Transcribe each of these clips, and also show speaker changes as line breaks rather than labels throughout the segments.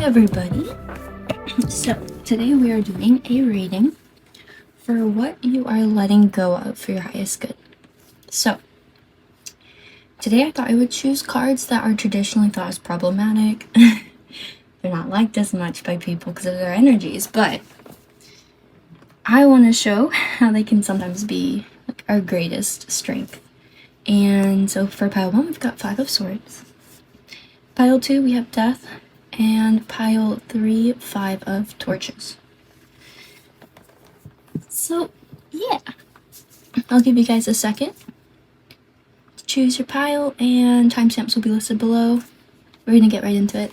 everybody. So today we are doing a reading for what you are letting go of for your highest good. So today I thought I would choose cards that are traditionally thought as problematic. They're not liked as much by people because of their energies, but I want to show how they can sometimes be like our greatest strength. And so for pile 1 we've got 5 of Swords. Pile 2 we have Death. And pile 3, 5 of Torches. So, yeah. I'll give you guys a second to choose your pile, and timestamps will be listed below. We're gonna get right into it.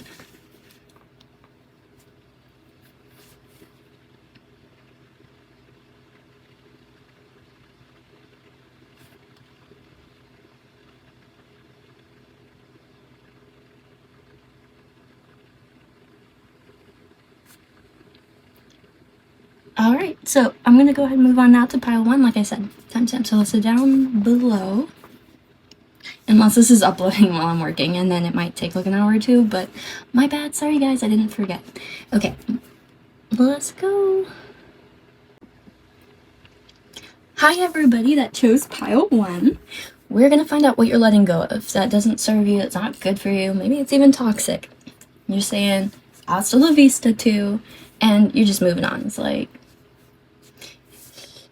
Alright, so I'm going to go ahead and move on now to pile 1. Like I said, timestamps are listed down below. Unless this is uploading while I'm working, and then it might take like an hour or two, but my bad. Sorry guys, I didn't forget. Okay, let's go. Hi everybody that chose pile 1. We're going to find out what you're letting go of that doesn't serve you, it's not good for you, maybe it's even toxic. You're saying hasta la vista too, and you're just moving on. It's like,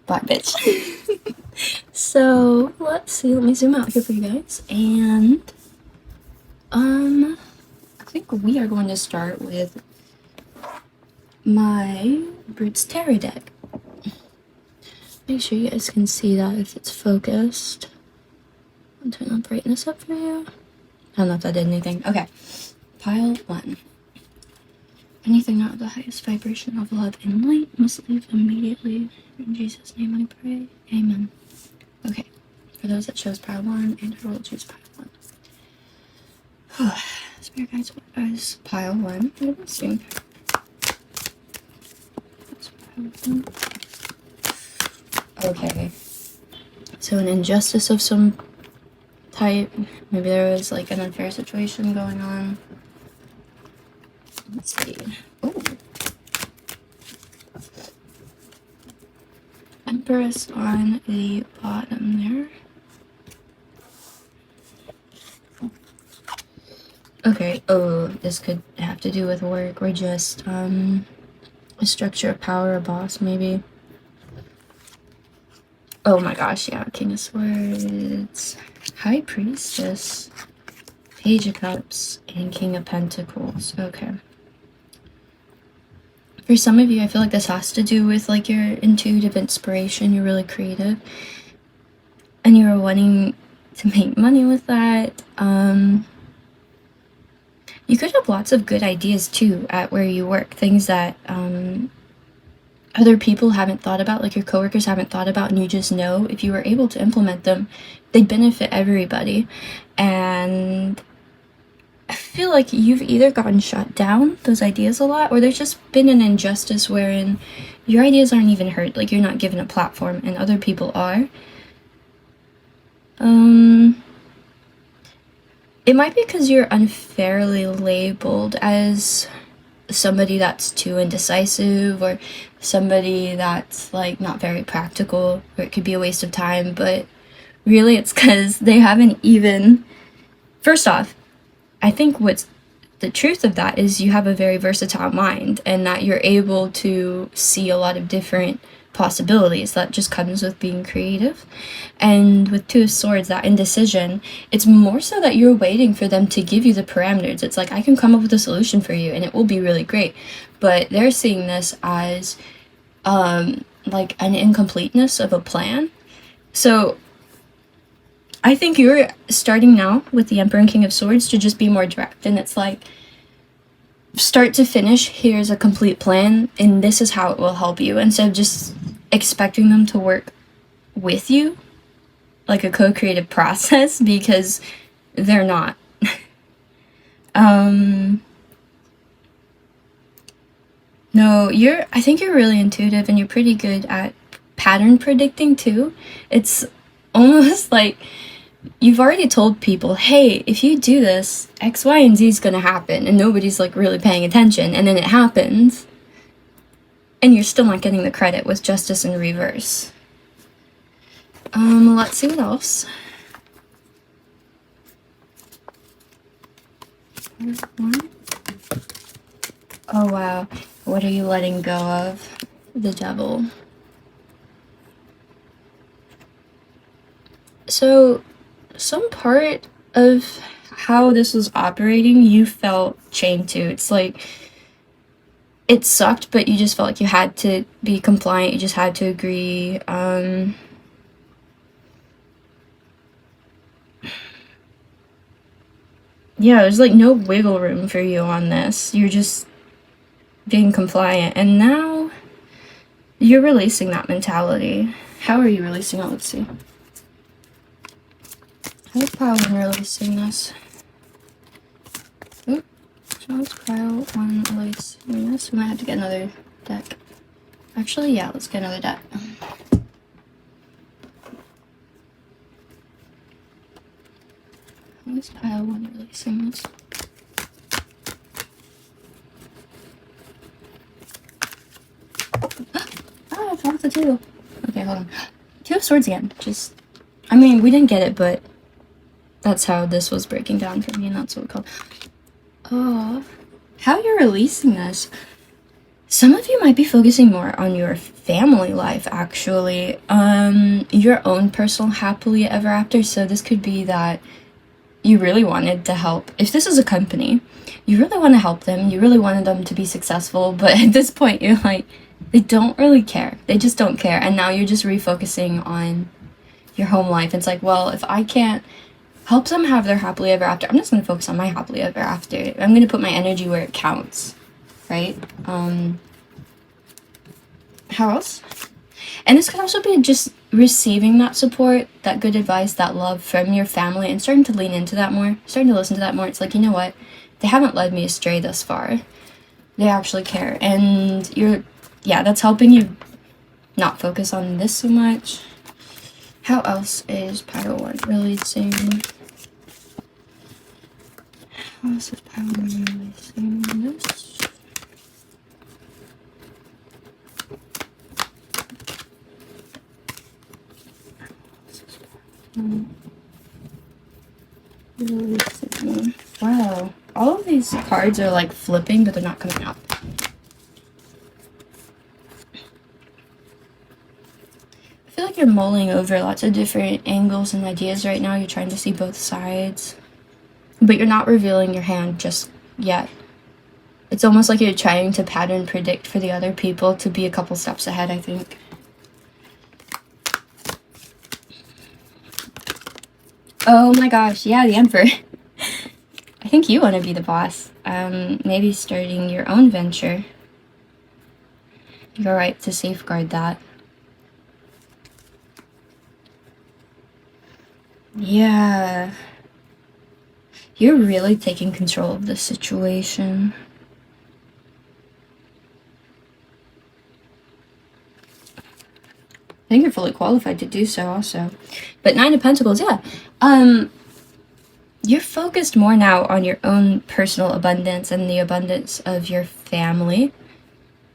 bye bitch. So let's see, let me zoom out here for you guys, and I think we are going to start with my Brutes Tarot deck. Make sure you guys can see that if it's focused. I'll turn the brightness up for you. I don't know if that did anything. Okay, pile 1. Anything not of the highest vibration of love and light must leave immediately. In Jesus' name I pray. Amen. Okay, for those that chose pile 1, and I will choose pile 1. Spirit guides, what is pile 1? Let's see. That's pile 1. Okay, so an injustice of some type. Maybe there was like an unfair situation going on. Let's see. Oh, Empress on the bottom there. Okay, oh, this could have to do with work or just a structure of power, a boss maybe. Oh my gosh, yeah, King of Swords, High Priestess, Page of Cups, and King of Pentacles. Okay. For some of you, I feel like this has to do with like your intuitive inspiration. You're really creative, and you're wanting to make money with that. You could have lots of good ideas too at where you work, things that other people haven't thought about, like your coworkers haven't thought about, and you just know if you were able to implement them, they'd benefit everybody. And I feel like you've either gotten shut down, those ideas a lot, or there's just been an injustice wherein your ideas aren't even heard, like you're not given a platform and other people are. It might be because you're unfairly labeled as somebody that's too indecisive, or somebody that's like not very practical, or it could be a waste of time, but really it's because they haven't even... First off, I think what's the truth of that is you have a very versatile mind, and that you're able to see a lot of different possibilities. That just comes with being creative. And with Two of Swords, that indecision, it's more so that you're waiting for them to give you the parameters. It's like, I can come up with a solution for you and it will be really great, but they're seeing this as like an incompleteness of a plan. So I think you're starting now with the Emperor and King of Swords to just be more direct, and it's like, start to finish, here's a complete plan, and this is how it will help you, instead of just expecting them to work with you like a co-creative process, because they're not. No, I think you're really intuitive, and you're pretty good at pattern predicting too. It's almost like you've already told people, hey, if you do this, X, Y, and Z is gonna happen, and nobody's like really paying attention, and then it happens, and you're still not getting the credit with justice in reverse. Let's see what else. Oh wow, what are you letting go of? The devil. So, some part of how this was operating, you felt chained to. It's like, it sucked, but you just felt like you had to be compliant, you just had to agree. Yeah, there's like no wiggle room for you on this. You're just being compliant, and now you're releasing that mentality. How are you releasing it? Let's see. How is Pile 1 releasing this? Oop. How is Pile 1 releasing this? We might have to get another deck. Actually, yeah, let's get another deck. How is Pile 1 releasing this? Ah, I found the 2. Okay, hold on. 2 of Swords again. Just, I mean, we didn't get it, but that's how this was breaking down for me, and that's what we call. Oh, how you're releasing this. Some of you might be focusing more on your family life, actually. Your own personal happily ever after. So this could be that you really wanted to help. If this is a company, you really want to help them. You really wanted them to be successful. But at this point, you're like, they don't really care. They just don't care. And now you're just refocusing on your home life. It's like, well, if I can't help them have their happily ever after, I'm just going to focus on my happily ever after. I'm going to put my energy where it counts, right? How else? And this could also be just receiving that support, that good advice, that love from your family, and starting to lean into that more, starting to listen to that more. It's like, you know what? They haven't led me astray thus far. They actually care. And yeah, that's helping you not focus on this so much. How else is Pile 1 releasing? How else is Pile 1 releasing this? Wow, all of these cards are like flipping, but they're not coming out. I feel like you're mulling over lots of different angles and ideas right now. You're trying to see both sides, but you're not revealing your hand just yet. It's almost like you're trying to pattern predict for the other people to be a couple steps ahead, I think. Oh my gosh, yeah, the Emperor. I think you want to be the boss. Maybe starting your own venture. You're right to safeguard that. Yeah. You're really taking control of the situation. I think you're fully qualified to do so also. But 9 of Pentacles, yeah. You're focused more now on your own personal abundance and the abundance of your family.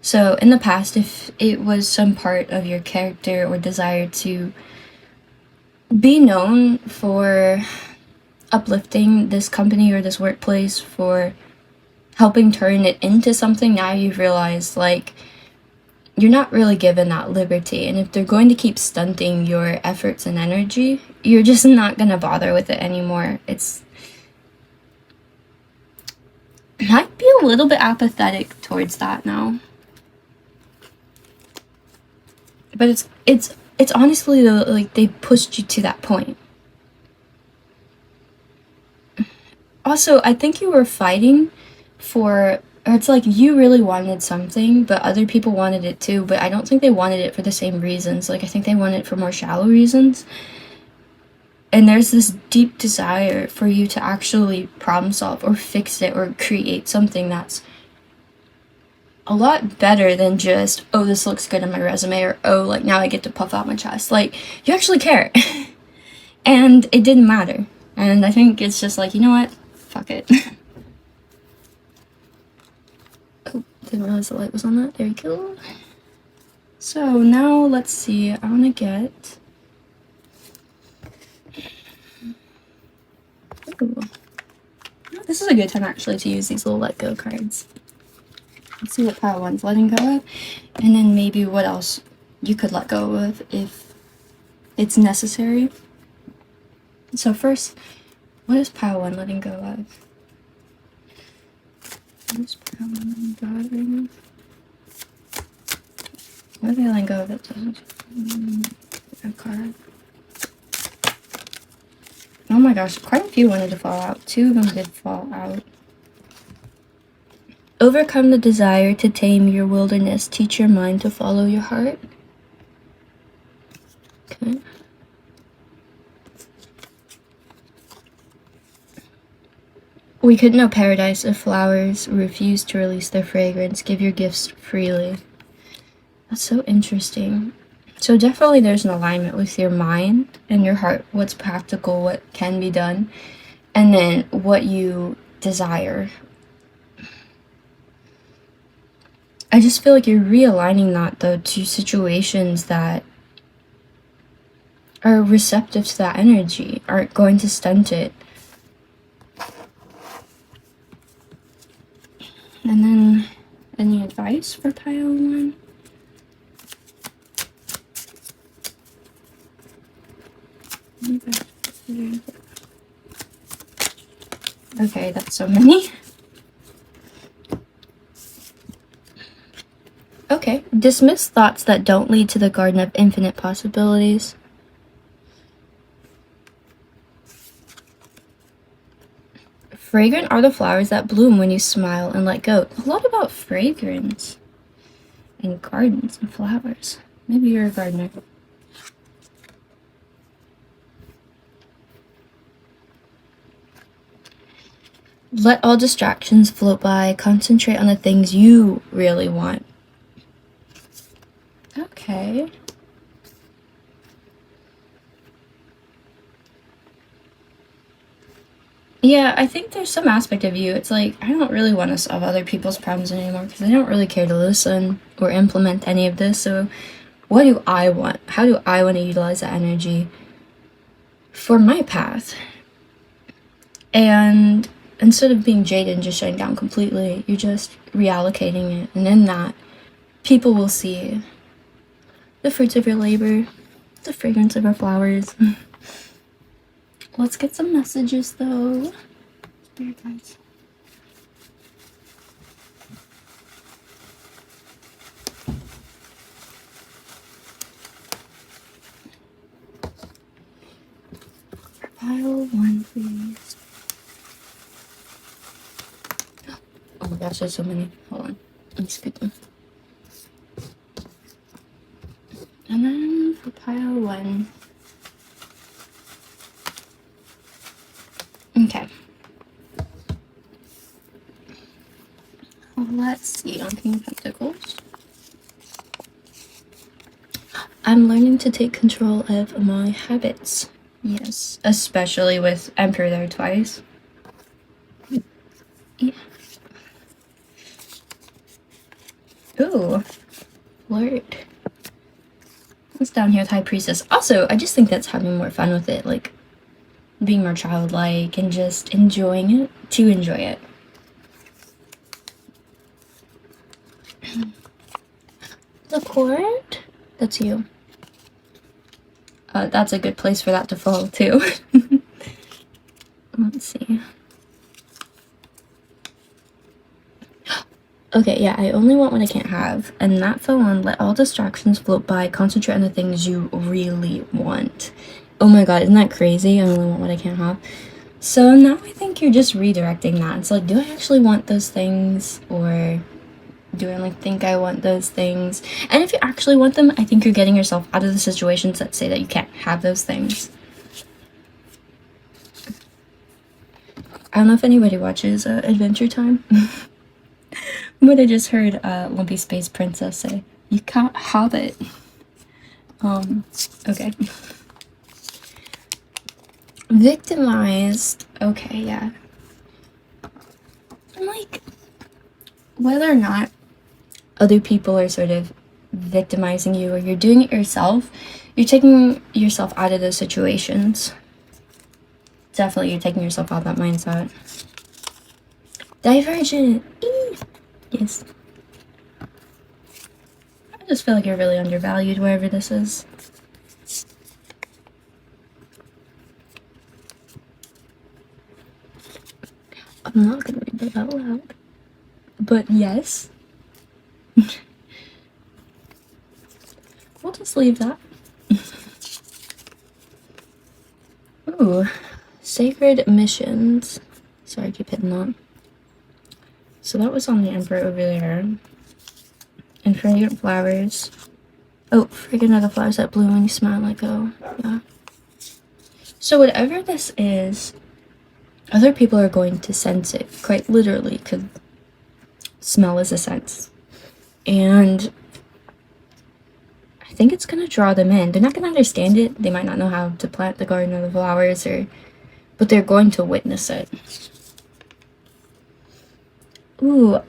So in the past, if it was some part of your character or desire to be known for uplifting this company or this workplace, for helping turn it into something, now you've realized, like, you're not really given that liberty. And if they're going to keep stunting your efforts and energy, you're just not going to bother with it anymore. It might be a little bit apathetic towards that now. But it's honestly, like, they pushed you to that point. Also, I think you were fighting for, or it's like you really wanted something, but other people wanted it too, but I don't think they wanted it for the same reasons. Like, I think they wanted it for more shallow reasons. And there's this deep desire for you to actually problem solve or fix it or create something that's a lot better than just, oh, this looks good on my resume, or, oh, like, now I get to puff out my chest. Like, you actually care. And it didn't matter. And I think it's just like, you know what? Fuck it. Oh, didn't realize the light was on that. There you go. So now let's see. I want to get... Ooh. This is a good time actually to use these little let go cards. Let's see what pile one's letting go of. And then maybe what else you could let go of if it's necessary. So first, what is pile one letting go of? What is pile one letting go of right now? What are they letting go of that doesn't? A card. Oh my gosh, quite a few wanted to fall out. 2 of them did fall out. Overcome the desire to tame your wilderness. Teach your mind to follow your heart. Okay. We could know paradise if flowers refuse to release their fragrance. Give your gifts freely. That's so interesting. So definitely there's an alignment with your mind and your heart. What's practical, what can be done, and then what you desire. I just feel like you're realigning that, though, to situations that are receptive to that energy, aren't going to stunt it. And then, any advice for pile one? Okay, that's so many. Okay, dismiss thoughts that don't lead to the garden of infinite possibilities. Fragrant are the flowers that bloom when you smile and let go. A lot about fragrance and gardens and flowers. Maybe you're a gardener. Let all distractions float by. Concentrate on the things you really want. Okay. Yeah, I think there's some aspect of you. It's like, I don't really want to solve other people's problems anymore because I don't really care to listen or implement any of this. So what do I want? How do I want to utilize that energy for my path? And instead of being jaded and just shutting down completely, you're just reallocating it. And in that, people will see the fruits of your labor, the fragrance of our flowers. Let's get some messages, though. Spirit guides. Pile one, please. Oh my gosh, there's so many. Hold on. Let me scoot them. And then for pile one. Okay. Let's see. On King of Pentacles. I'm learning to take control of my habits. Yes. Especially with Emperor there twice. Yeah. Ooh. Flirt. What's down here with High Priestess? Also, I just think that's having more fun with it. Like, being more childlike and just enjoying it to enjoy it. The Court? That's you. That's a good place for that to fall, too. Let's see. Okay, yeah, I only want what I can't have. And that fell on let all distractions float by. Concentrate on the things you really want. Oh my god, isn't that crazy? I only want what I can't have. So now I think you're just redirecting that. It's like, do I actually want those things? Or do I like think I want those things? And if you actually want them, I think you're getting yourself out of the situations that say that you can't have those things. I don't know if anybody watches Adventure Time. But I just heard Lumpy Space Princess say, you can't have it. Okay. Victimized. Okay, yeah. I'm like, whether or not other people are sort of victimizing you or you're doing it yourself, you're taking yourself out of those situations. Definitely, you're taking yourself out of that mindset. Divergent. Yes. I just feel like you're really undervalued wherever this is. I'm not gonna read that out loud. But yes. We'll just leave that. Ooh. Sacred missions. Sorry, I keep hitting that. So that was on the Emperor over there. And fragrant flowers. Oh, fragrant are the flowers that bloom when you smile and let go. Yeah. So whatever this is, other people are going to sense it. Quite literally, because smell is a sense. And I think it's going to draw them in. They're not going to understand it. They might not know how to plant the garden or the flowers, but they're going to witness it. Ooh,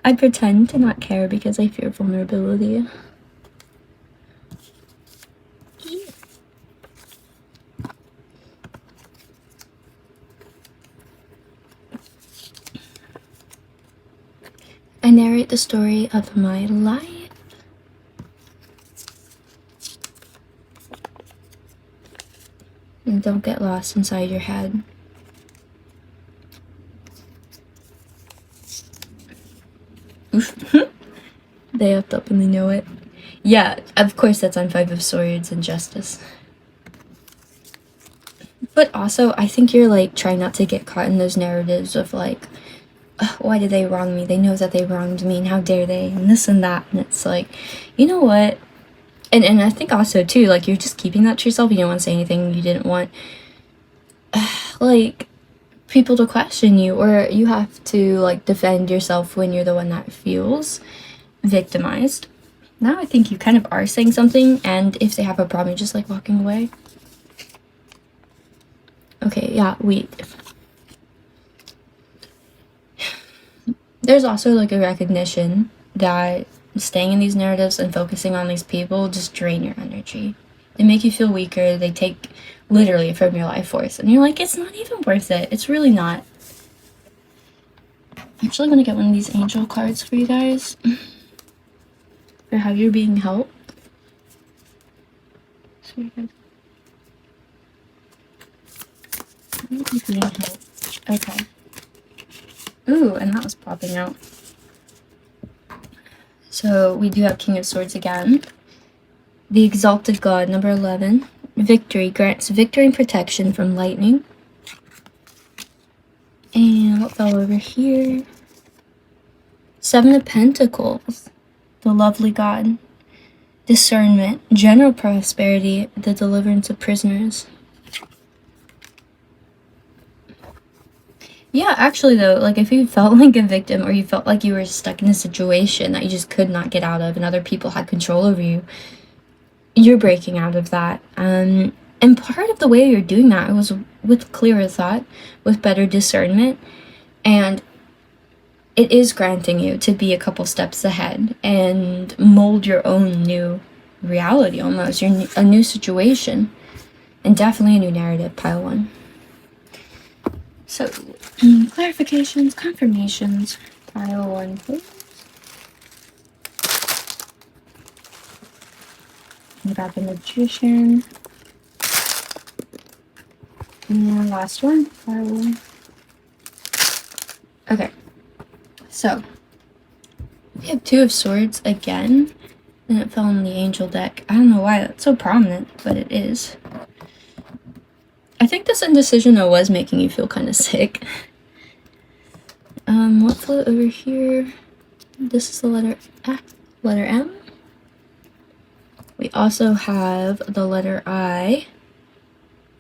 I pretend to not care because I fear vulnerability. I narrate the story of my life. And don't get lost inside your head. They upped up and they know it. Yeah, of course that's on Five of Swords and Justice. But also, I think you're like trying not to get caught in those narratives of like, why did they wrong me? They know that they wronged me and how dare they and this and that. And it's like, you know what? And I think also too, like you're just keeping that to yourself. You don't want to say anything. You didn't want like people to question you, or you have to like defend yourself when you're the one that feels victimized. Now I think you kind of are saying something, and if they have a problem, you're just like walking away. Okay, yeah, there's also like a recognition that staying in these narratives and focusing on these people just drain your energy. They make you feel weaker. They take literally from your life force, and you're like, it's not even worth it. It's really not. I'm actually gonna get one of these angel cards for you guys for how you're being helped. So you guys, being helped. Okay. Ooh, and that was popping out. So we do have King of Swords again. The Exalted God, number 11. Victory grants victory and protection from lightning. And what fell over here? Seven of Pentacles, the lovely God. Discernment, general prosperity, the deliverance of prisoners. Yeah, actually though, like if you felt like a victim or you felt like you were stuck in a situation that you just could not get out of and other people had control over you, you're breaking out of that. And part of the way you're doing that was with clearer thought, with better discernment, and it is granting you to be a couple steps ahead and mold your own new reality almost, a new situation, and definitely a new narrative, pile one. So, clarifications, confirmations, pile one, please. We got the Magician. And last one, pile one. Okay, so we have Two of Swords again, and it fell in the Angel deck. I don't know why that's so prominent, but it is. I think this indecision though was making you feel kind of sick. What flew over here? This is the letter M. We also have the letter I.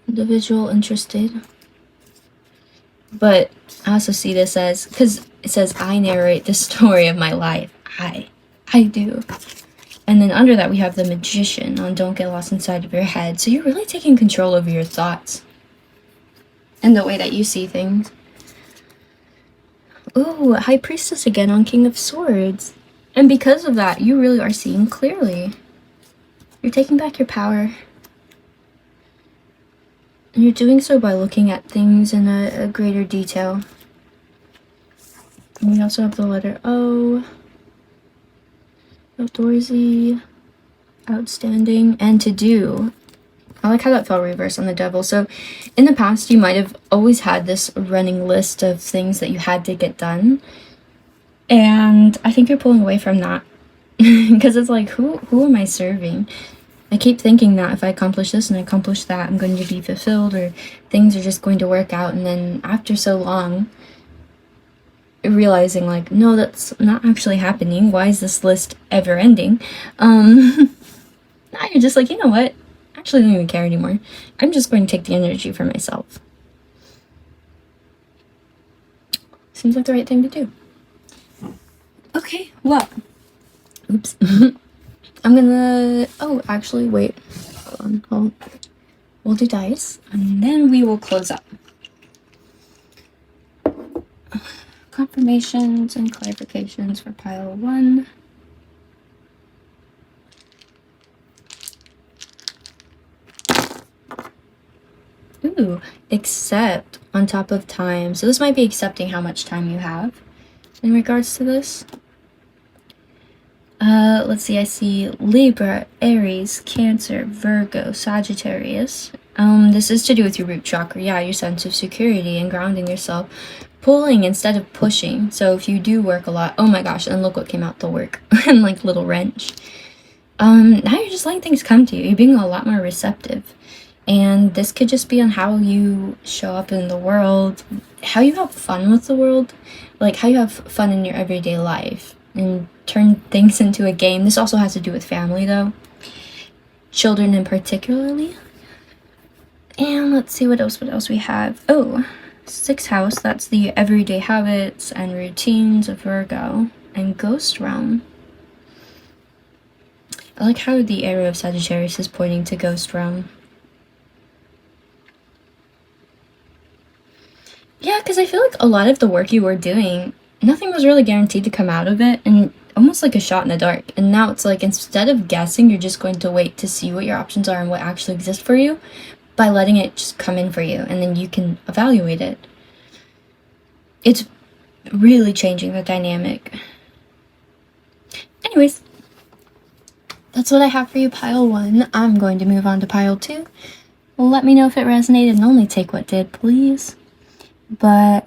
Individual, interested. But I also see this as, because it says I narrate the story of my life. I do. And then under that we have the Magician on don't get lost inside of your head. So you're really taking control over your thoughts. and the way that you see things. Ooh, High Priestess again on King of Swords. And because of that, you really are seeing clearly. You're taking back your power. And you're doing so by looking at things in a greater detail. And we also have the letter O. Outdoorsy. Outstanding. And to do. I like how that fell reverse on the devil. So in the past, you might have always had this running list of things that you had to get done. And I think you're pulling away from that. Because it's like, who am I serving? I keep thinking that if I accomplish this and I accomplish that, I'm going to be fulfilled, or things are just going to work out. And then after so long, realizing like, no, that's not actually happening. Why is this list ever ending? Now you're just like, you know what? I actually don't even care anymore. I'm just going to take the energy for myself. Seems like the right thing to do. Okay, well, oops. I'm gonna, oh, actually, wait, hold on, we'll do dice, and then we will close up. Confirmations and clarifications for pile 1. Ooh, accept on top of time. So this might be accepting how much time you have in regards to this. Let's see, I see Libra, Aries, Cancer, Virgo, Sagittarius. This is to do with your root chakra, yeah, your sense of security and grounding yourself. Pulling instead of pushing. So if you do work a lot, oh my gosh, and look what came out, the work, and like little wrench. Now you're just letting things come to you. You're being a lot more receptive. And this could just be on how you show up in the world, how you have fun with the world, like how you have fun in your everyday life, and turn things into a game. This also has to do with family, though. Children in particularly. And let's see what else we have. Oh, 6th house, that's the everyday habits and routines of Virgo. And Ghost Realm. I like how the arrow of Sagittarius is pointing to Ghost Realm. Yeah, because I feel like a lot of the work you were doing, nothing was really guaranteed to come out of it, and almost like a shot in the dark. And now it's like, instead of guessing, you're just going to wait to see what your options are and what actually exists for you by letting it just come in for you, and then you can evaluate it. It's really changing the dynamic. Anyways, that's what I have for you, pile 1. I'm going to move on to pile 2. Let me know if it resonated, and only take what did, please. But,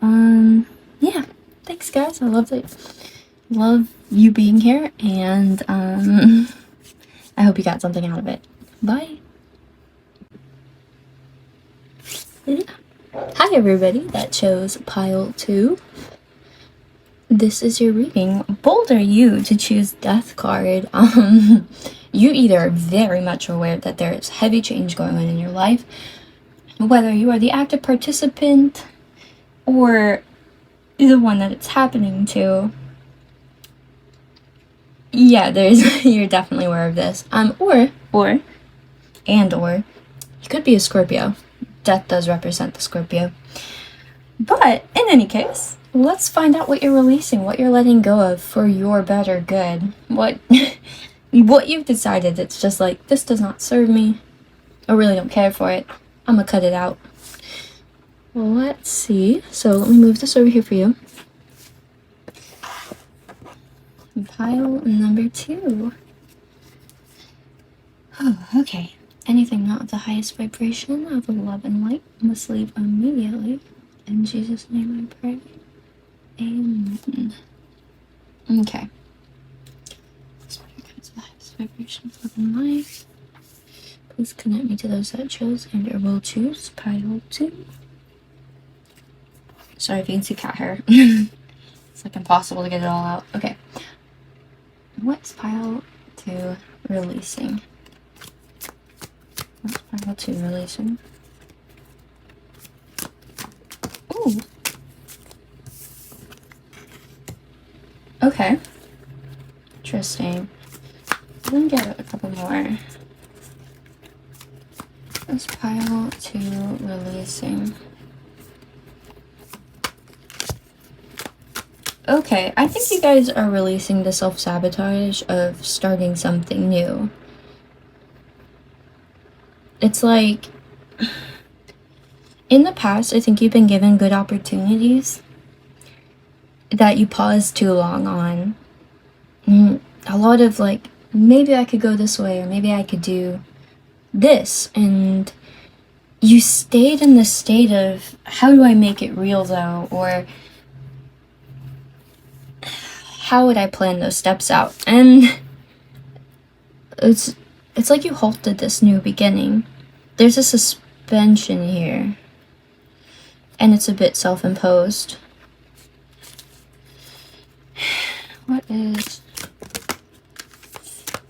yeah, thanks guys. I love you being here, and, I hope you got something out of it. Bye. Hi everybody that chose pile 2. This is your reading. Bold are you to choose Death card. You either are very much aware that there is heavy change going on in your life, whether you are the active participant or the one that it's happening to. Yeah, you're definitely aware of this. Or you could be a Scorpio. Death does represent the Scorpio. But in any case, let's find out what you're releasing, what you're letting go of for your better good. What you've decided, it's just like, this does not serve me. I really don't care for it. I'm gonna cut it out. Let's see. So let me move this over here for you. Pile number 2. Oh, okay. Anything not of the highest vibration of love and light must leave immediately. In Jesus' name I pray. Amen. Okay. Spirit guides of the highest vibration of love and light. Please connect me to those that chose and or will choose. Pile 2. Sorry if you can see cat hair. It's like impossible to get it all out. Okay. What's pile 2 releasing? What's pile 2 releasing? Ooh. Okay. Interesting. Let me get a couple more. What's pile 2 releasing? Okay, I think you guys are releasing the self-sabotage of starting something new. It's like, in the past, I think you've been given good opportunities that you paused too long on. A lot of like, maybe I could go this way, or maybe I could do this, and you stayed in the state of, how do I make it real though, or how would I plan those steps out? And it's like you halted this new beginning. There's a suspension here, and it's a bit self-imposed. What is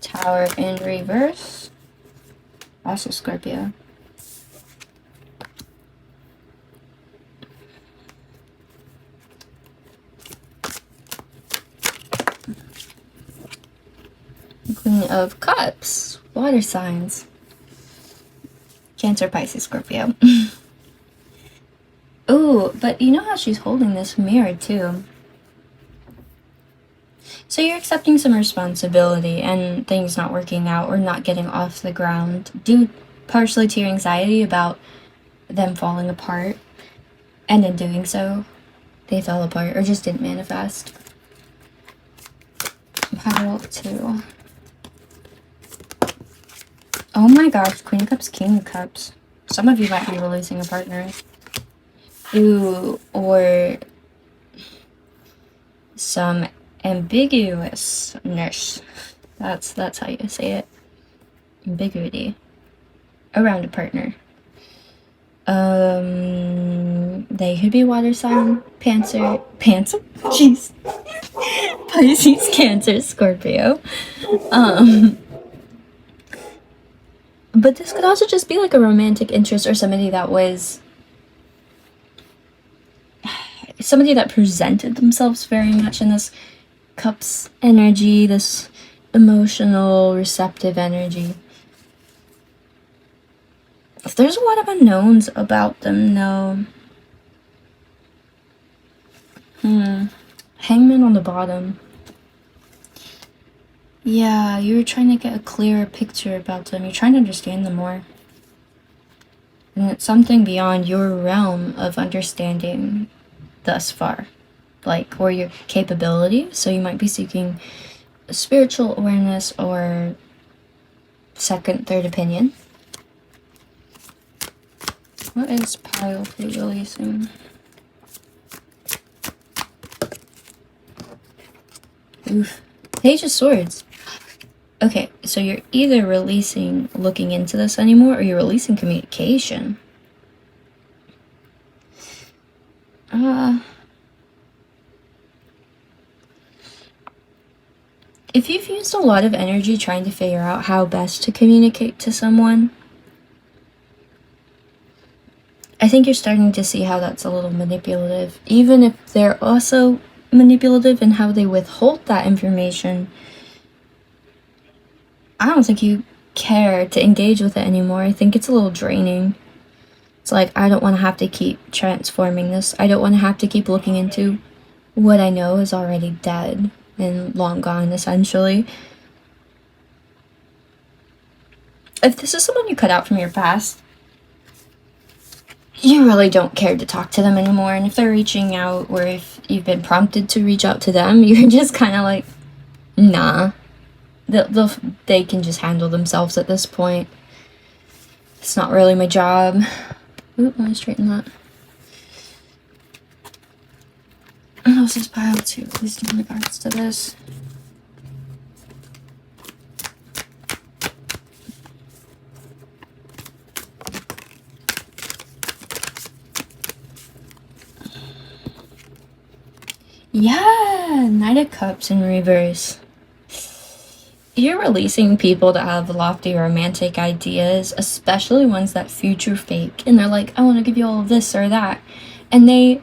Tower in reverse? Also Scorpio. Queen of Cups. Water signs. Cancer, Pisces, Scorpio. Ooh, but you know how she's holding this mirror too. So you're accepting some responsibility and things not working out or not getting off the ground due partially to your anxiety about them falling apart. And in doing so, they fell apart or just didn't manifest. Pile 2. Oh my gosh, Queen of Cups, King of Cups. Some of you might be releasing a partner. Ooh, or some ambiguousness. That's how you say it. Ambiguity around a partner. They could be water sign, Panther, jeez, Pisces, Cancer, Scorpio. But this could also just be like a romantic interest or somebody that presented themselves very much in this Cups energy, this emotional, receptive energy. There's a lot of unknowns about them, though. Hangman on the bottom. Yeah, you were trying to get a clearer picture about them. You're trying to understand them more. And it's something beyond your realm of understanding thus far. Like, or your capability. So you might be seeking spiritual awareness or second, third opinion. What is pile 3 releasing? Oof. Page of Swords. Okay, so you're either releasing looking into this anymore or you're releasing communication. If you've used a lot of energy trying to figure out how best to communicate to someone, I think you're starting to see how that's a little manipulative. Even if they're also manipulative in how they withhold that information, I don't think you care to engage with it anymore. I think it's a little draining. It's like, I don't want to have to keep transforming this. I don't want to have to keep looking into what I know is already dead and long gone, essentially. If this is someone you cut out from your past, you really don't care to talk to them anymore. And if they're reaching out, or if you've been prompted to reach out to them, you're just kind of like, nah. They can just handle themselves at this point. It's not really my job. Oop, let me straighten that. Oh, this is pile 2, at least in regards to this. Yeah, Knight of Cups in reverse. You're releasing people that have lofty romantic ideas, especially ones that future fake, and they're like, I want to give you all of this or that, and they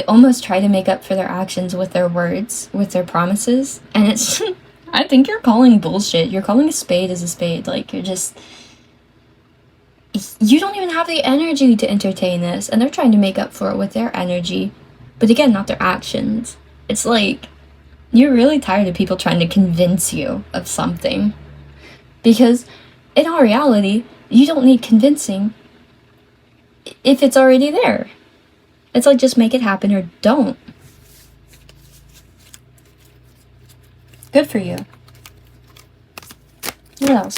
almost try to make up for their actions with their words, with their promises, and it's I think you're calling bullshit. You're calling a spade as a spade. Like, you don't even have the energy to entertain this, and they're trying to make up for it with their energy. but again, not their actions. It's like you're really tired of people trying to convince you of something, because in all reality, you don't need convincing if it's already there. It's like, just make it happen or don't. Good for you. What else?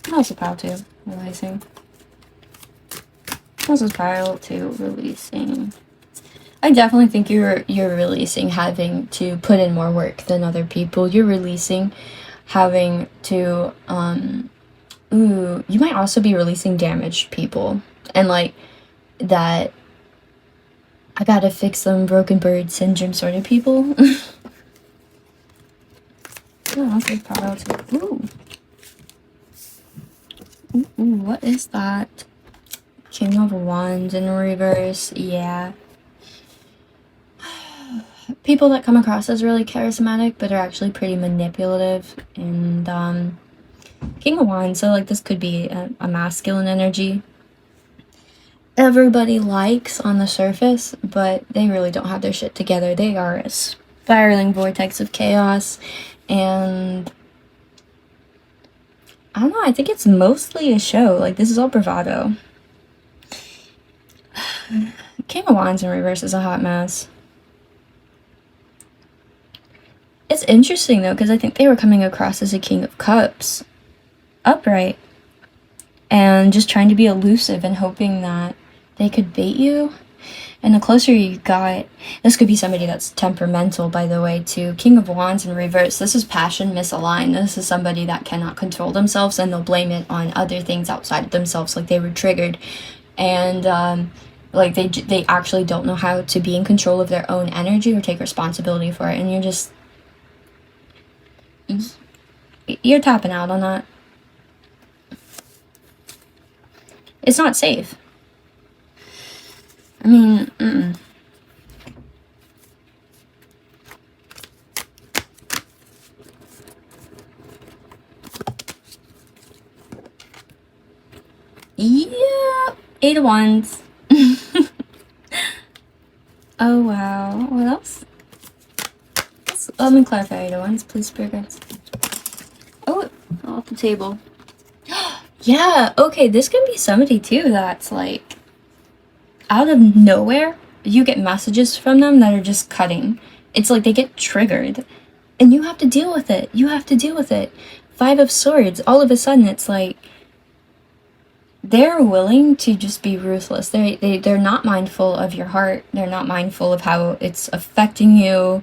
What else is pile 2 releasing? What else is pile 2 releasing? I definitely think you're releasing having to put in more work than other people. You're releasing having to, you might also be releasing damaged people. And like, that I gotta fix them broken bird syndrome sort of people. Oh, okay, pile 2. Ooh, what is that? King of Wands in reverse, yeah. People that come across as really charismatic, but are actually pretty manipulative. And, King of Wands, so like this could be a masculine energy. Everybody likes on the surface, but they really don't have their shit together. They are a spiraling vortex of chaos, and I don't know, I think it's mostly a show. Like, this is all bravado. King of Wands in reverse is a hot mess. It's interesting, though, because I think they were coming across as a King of Cups. Upright. And just trying to be elusive and hoping that they could bait you. And the closer you got, this could be somebody that's temperamental, by the way, too. King of Wands in reverse. This is passion misaligned. This is somebody that cannot control themselves, and they'll blame it on other things outside of themselves, like they were triggered. And, like, they actually don't know how to be in control of their own energy or take responsibility for it. And you're tapping out on that. It's not safe. I mean, Yeah, 8 of Wands. Oh wow, what else? Let me clarify 8 of Wands, please, spirit guides. Oh, off the table. Yeah, okay, this can be somebody too that's like, out of nowhere, you get messages from them that are just cutting. It's like they get triggered, and you have to deal with it. You have to deal with it. 5 of Swords, all of a sudden it's like, they're willing to just be ruthless. They're not mindful of your heart. They're not mindful of how it's affecting you.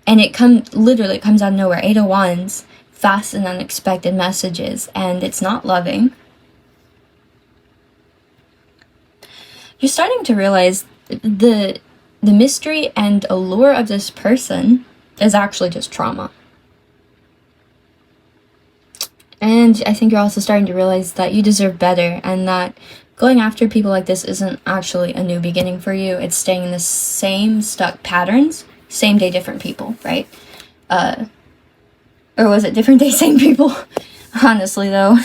And it literally comes out of nowhere. 8 of Wands, fast and unexpected messages, and it's not loving. You're starting to realize the mystery and allure of this person is actually just trauma. And I think you're also starting to realize that you deserve better, and that going after people like this isn't actually a new beginning for you. It's staying in the same stuck patterns, same day, different people, right? Or was it different day, same people? Honestly, though.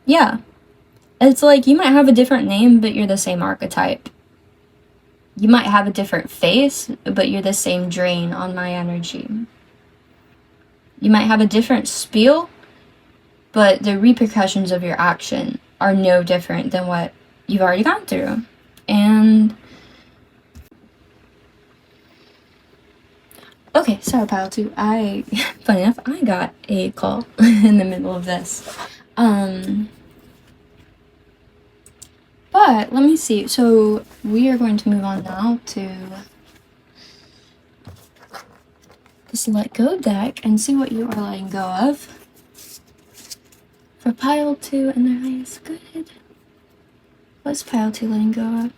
Yeah. It's like, you might have a different name, but you're the same archetype. You might have a different face, but you're the same drain on my energy. You might have a different spiel, but the repercussions of your action are no different than what you've already gone through. And okay, so pile 2, funny enough, I got a call in the middle of this. But let me see. So we are going to move on now to this Let Go deck and see what you are letting go of for pile 2 and their highest good. What's pile 2 letting go of?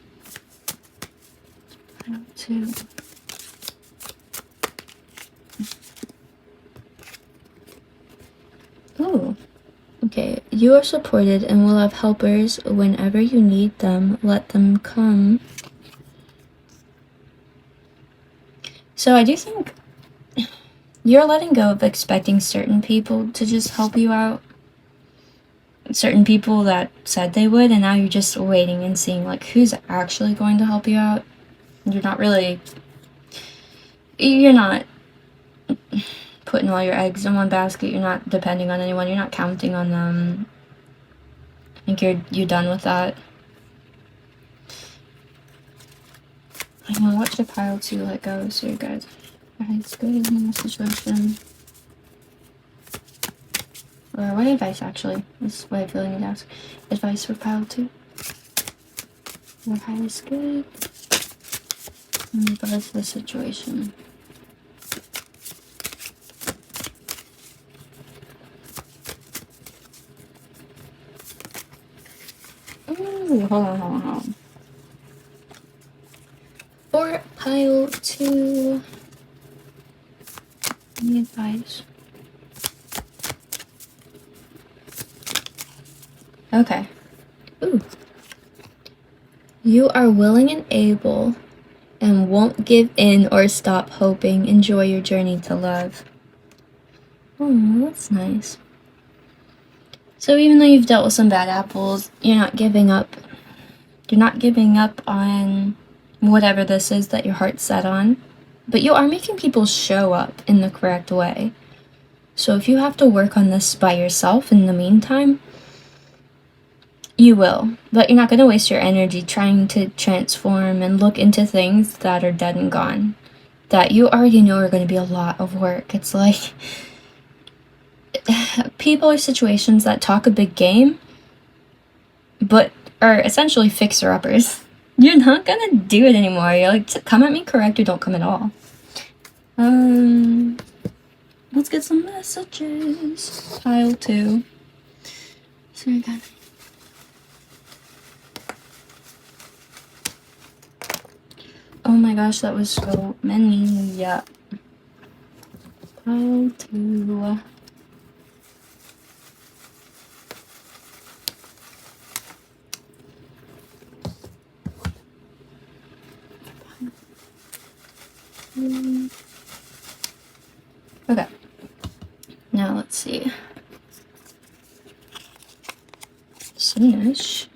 Pile 2. Oh. Okay, you are supported and will have helpers whenever you need them. Let them come. So I do think you're letting go of expecting certain people to just help you out. certain people that said they would, and now you're just waiting and seeing like who's actually going to help you out. You're not putting all your eggs in one basket. You're not depending on anyone. You're not counting on them. I think you're done with that. I'm gonna watch the pile 2 let go, so you guys it's good in this situation. Or what advice, actually? This is what I really need to ask. Advice for pile 2. Your highest good in regards to the situation. Ooh, hold on. For pile 2, any advice? Okay. Ooh. You are willing and able and won't give in or stop hoping. Enjoy your journey to love. Oh, that's nice. So even though you've dealt with some bad apples, you're not giving up. You're not giving up on whatever this is that your heart's set on. But you are making people show up in the correct way. So if you have to work on this by yourself in the meantime, you will. But you're not going to waste your energy trying to transform and look into things that are dead and gone, that you already know are going to be a lot of work. It's like people or situations that talk a big game, but are essentially fixer-uppers. You're not going to do it anymore. You're like, come at me correct or don't come at all. Let's get some messages. Pile 2. Sorry, guys. Oh my gosh, that was so many. Yeah. Pile 2. Okay. Now let's see. Finish.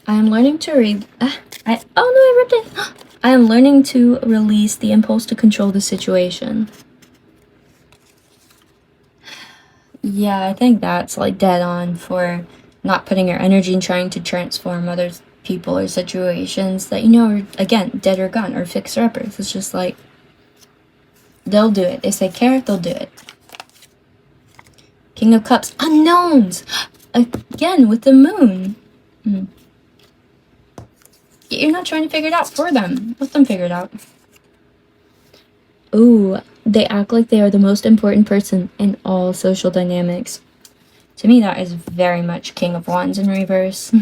I am learning to read. I ripped it. I am learning to release the impulse to control the situation. Yeah, I think that's like dead on for not putting your energy in trying to transform other people or situations that you know are, again, dead or gone or fixer-uppers. It's just like, they'll do it. If they care, they'll do it. King of Cups. Unknowns! Again, with the moon. You're not trying to figure it out for them. Let them figure it out. Ooh, they act like they are the most important person in all social dynamics. To me, that is very much King of Wands in reverse.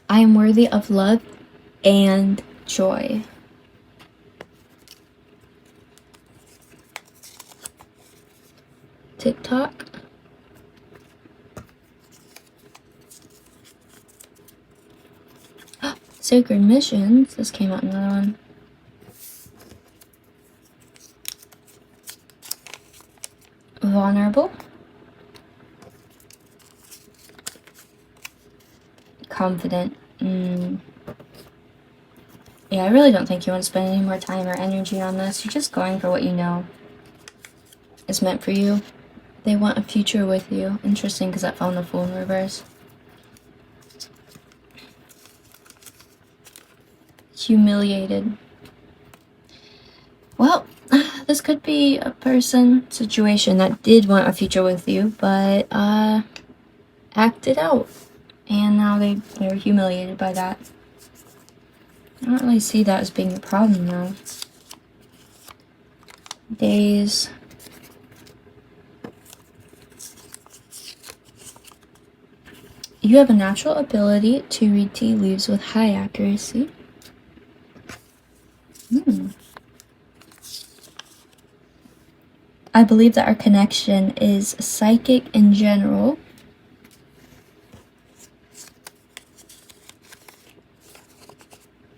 I am worthy of love and joy. TikTok. Sacred Missions. This came out another one. Vulnerable. Confident. Yeah, I really don't think you want to spend any more time or energy on this. You're just going for what you know is meant for you. They want a future with you. Interesting, because that found the Fool in reverse. Humiliated. Well, this could be a person, situation that did want a future with you, but acted out. And now they're humiliated by that. I don't really see that as being a problem, though. Days. You have a natural ability to read tea leaves with high accuracy. I believe that our connection is psychic in general.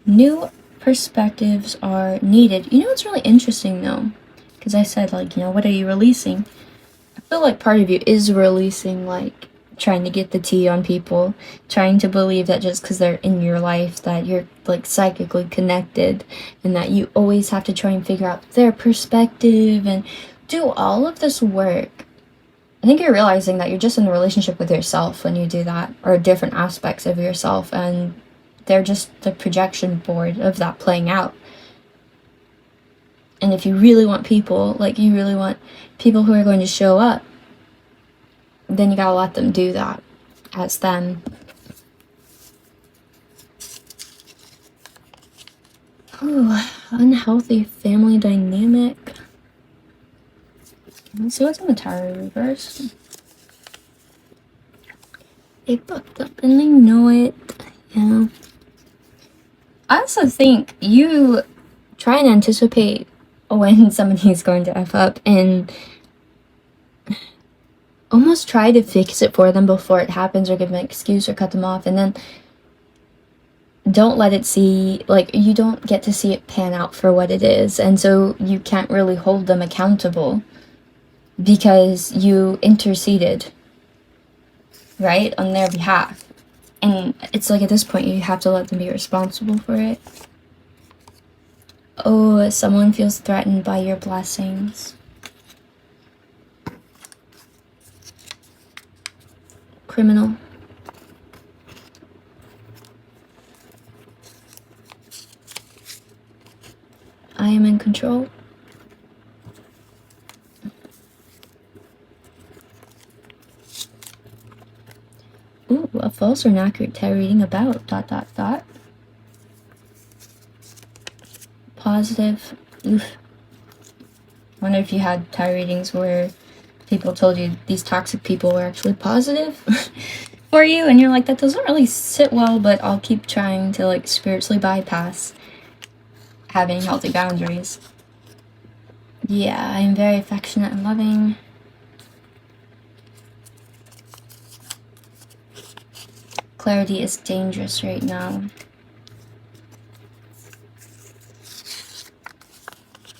New perspectives are needed. You know what's really interesting though? Because I said, like, you know, what are you releasing? I feel like part of you is releasing, like, trying to get the tea on people, trying to believe that just because they're in your life that you're, like, psychically connected, and that you always have to try and figure out their perspective and do all of this work. I think you're realizing that you're just in a relationship with yourself when you do that, or different aspects of yourself, and they're just the projection board of that playing out. And if you really want people, like, you really want people who are going to show up, then you gotta let them do that as them. Ooh, unhealthy family dynamic. Let's see what's in the tarot reverse. They fucked up and they know it. Yeah. I also think you try and anticipate when somebody's going to F up and almost try to fix it for them before it happens, or give them an excuse or cut them off, and then don't let it see, like, you don't get to see it pan out for what it is, and so you can't really hold them accountable because you interceded, right, on their behalf. And it's like, at this point you have to let them be responsible for it. Oh, someone feels threatened by your blessings. Criminal. I am in control. Ooh, a false or inaccurate tarot reading about ... Positive. Oof. I wonder if you had tarot readings where people told you these toxic people were actually positive for you, and you're like, that doesn't really sit well, but I'll keep trying to, like, spiritually bypass having healthy boundaries. Yeah, I'm very affectionate and loving. Clarity is dangerous right now.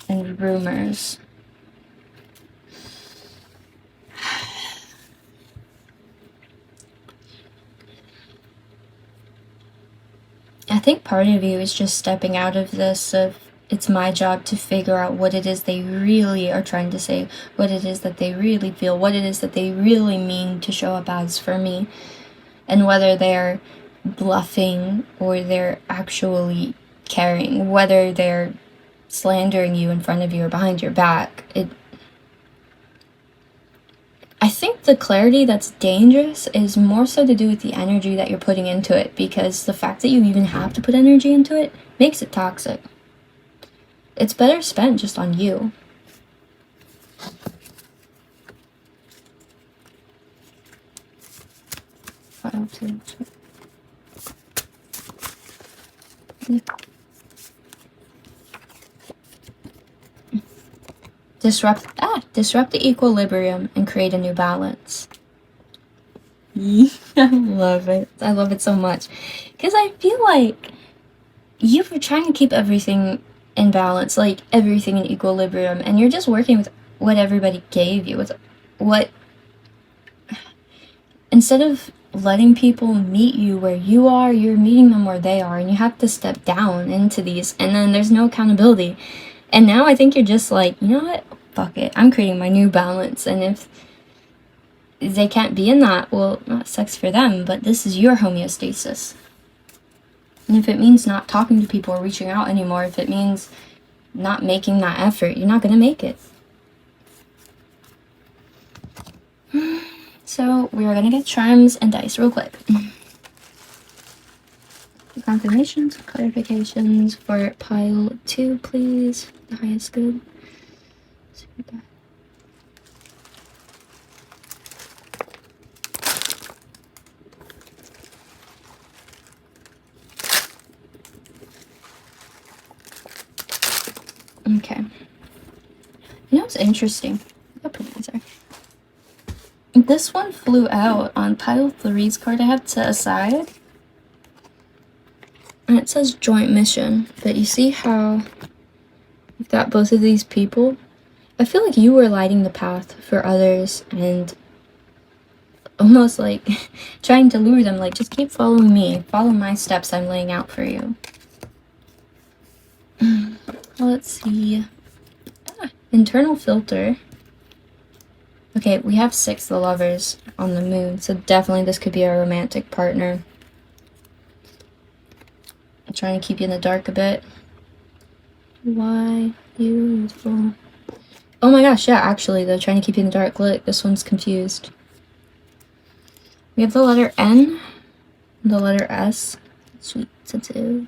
And rumors. I think part of you is just stepping out of this of, it's my job to figure out what it is they really are trying to say, what it is that they really feel, what it is that they really mean to show up as for me, and whether they're bluffing or they're actually caring, whether they're slandering you in front of you or behind your back. I think the clarity that's dangerous is more so to do with the energy that you're putting into it, because the fact that you even have to put energy into it makes it toxic. It's better spent just on you. Disrupt the equilibrium and create a new balance. I love it. I love it so much. Because I feel like you were trying to keep everything in balance, like everything in equilibrium, and you're just working with what everybody gave you, with what, instead of letting people meet you where you are, you're meeting them where they are, and you have to step down into these, and then there's no accountability. And now I think you're just like, you know what, fuck it, I'm creating my new balance, and if they can't be in that, well, that sucks for them, but this is your homeostasis. And if it means not talking to people or reaching out anymore, if it means not making that effort, you're not gonna make it. So we are gonna get charms and dice real quick. Confirmations, clarifications for pile 2, please. The highest good. Okay. You know what's interesting? This one flew out on pile 3's card I have set aside. And it says joint mission, but you see how you've got both of these people? I feel like you were lighting the path for others and almost like trying to lure them, like, just keep following me, follow my steps I'm laying out for you. Let's see. Internal filter. Okay, we have 6 the lovers on the moon, so definitely this could be a romantic partner. I'm trying to keep you in the dark a bit. Why beautiful? Oh my gosh, yeah, actually, they're trying to keep you in the dark. Look, this one's confused. We have the letter N, the letter S, sweet, sensitive,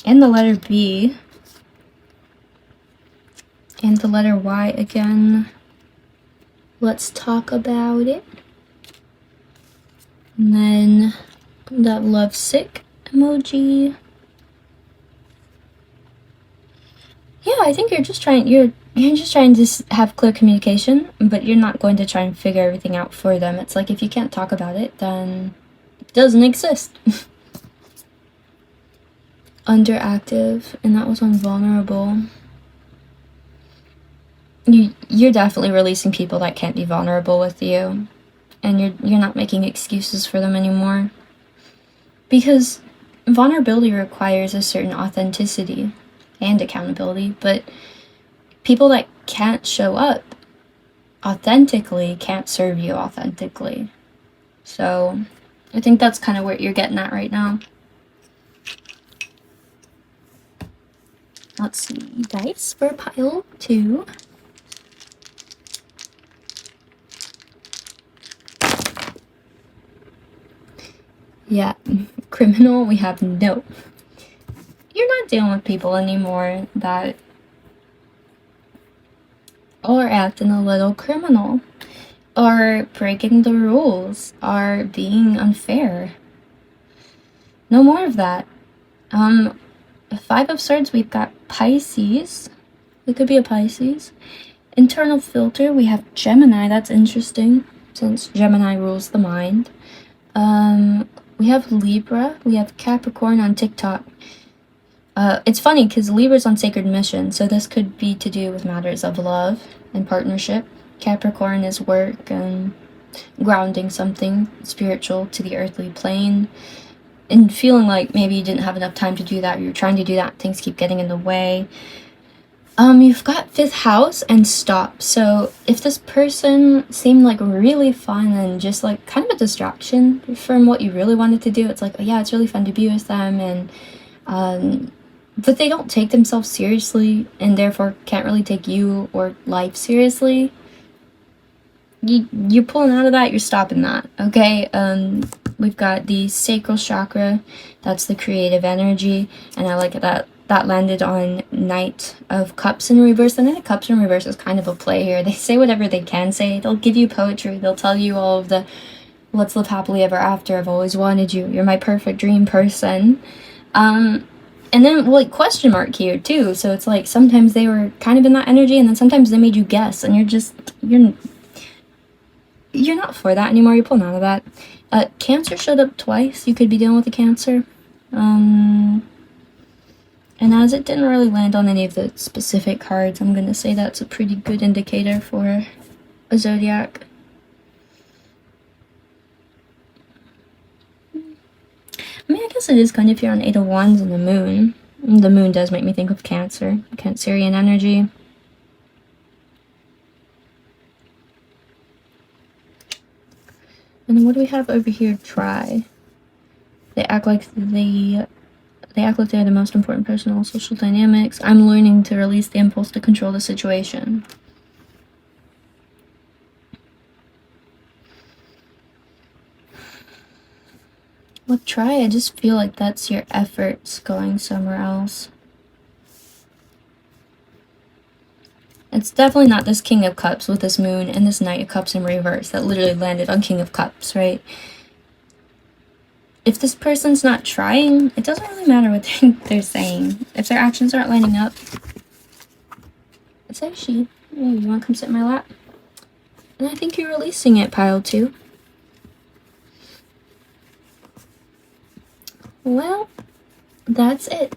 and the letter B, and the letter Y again. Let's talk about it. And then that lovesick emoji. Yeah, I think you're just trying to have clear communication, but you're not going to try and figure everything out for them. It's like if you can't talk about it, then it doesn't exist. Underactive, and that was on vulnerable. You're definitely releasing people that can't be vulnerable with you, and you're not making excuses for them anymore, because vulnerability requires a certain authenticity and accountability, but people that can't show up authentically can't serve you authentically. So I think that's kind of what you're getting at right now. Let's see, dice for pile 2. Yeah, criminal, we have no. You're not dealing with people anymore that are acting a little criminal, are breaking the rules, are being unfair. No more of that. 5 of Swords, we've got Pisces. It could be a Pisces. Internal filter, we have Gemini. That's interesting, since Gemini rules the mind. We have Libra. We have Capricorn on TikTok. It's funny because Libra's on Sacred Mission, so this could be to do with matters of love and partnership. Capricorn is work and grounding something spiritual to the earthly plane, and feeling like maybe you didn't have enough time to do that, or you're trying to do that, things keep getting in the way. You've got 5th house and stop. So if this person seemed like really fun and just like kind of a distraction from what you really wanted to do, it's like, oh yeah, it's really fun to be with them, and but they don't take themselves seriously and therefore can't really take you or life seriously. You're pulling out of that, you're stopping that, okay? We've got the sacral chakra, that's the creative energy, and I like that landed on Knight of Cups in reverse. The Knight of Cups in reverse is kind of a play here. They say whatever they can say. They'll give you poetry, they'll tell you all of the let's live happily ever after, I've always wanted you, you're my perfect dream person. And then, like, question mark here, too. So it's like, sometimes they were kind of in that energy, and then sometimes they made you guess, and you're not for that anymore, you're pulling out of that. Cancer showed up twice. You could be dealing with a Cancer. And as it didn't really land on any of the specific cards, I'm gonna say that's a pretty good indicator for a zodiac. I mean, I guess it is kind of if you're on 8 of Wands and the moon. The moon does make me think of Cancer, Cancerian energy. And then what do we have over here? Try. They act like they're the most important person in all social dynamics. I'm learning to release the impulse to control the situation. With try, I just feel like that's your efforts going somewhere else. It's definitely not this King of Cups with this moon and this Knight of Cups in reverse that literally landed on King of Cups, right? If this person's not trying, it doesn't really matter what they're saying. If their actions aren't lining up, it's actually, oh, you want to come sit in my lap? And I think you're releasing it, pile 2. Well, that's it.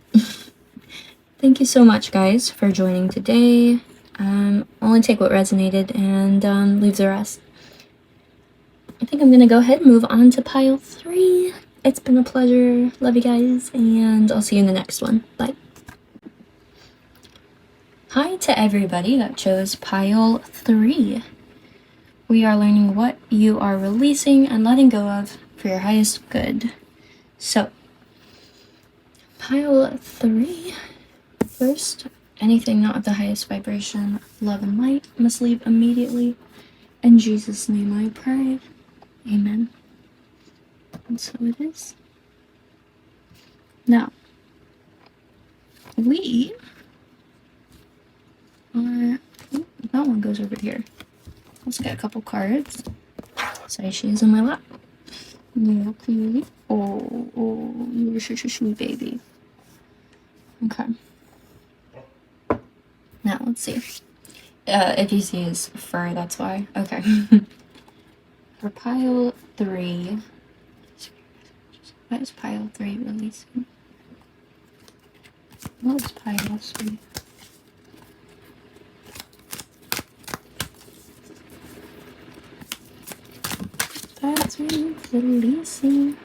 Thank you so much, guys, for joining today. Only take what resonated and leave the rest. I think I'm gonna go ahead and move on to pile 3. It's been a pleasure. Love you guys, and I'll see you in the next one. Bye. Hi to everybody that chose pile 3. We are learning what you are releasing and letting go of for your highest good. So, pile 3. First, anything not of the highest vibration, love and light, must leave immediately. In Jesus' name I pray. Amen. And so it is. Now, we are... Ooh, that one goes over here. Let's get a couple cards. Sorry, she is in my lap. Yeah, clearly. Oh, you're such a sweet baby. Okay. Now, let's see. If you see his fur, that's why. Okay. For pile 3... What is pile 3 releasing? What is pile 3? Pile 3 releasing.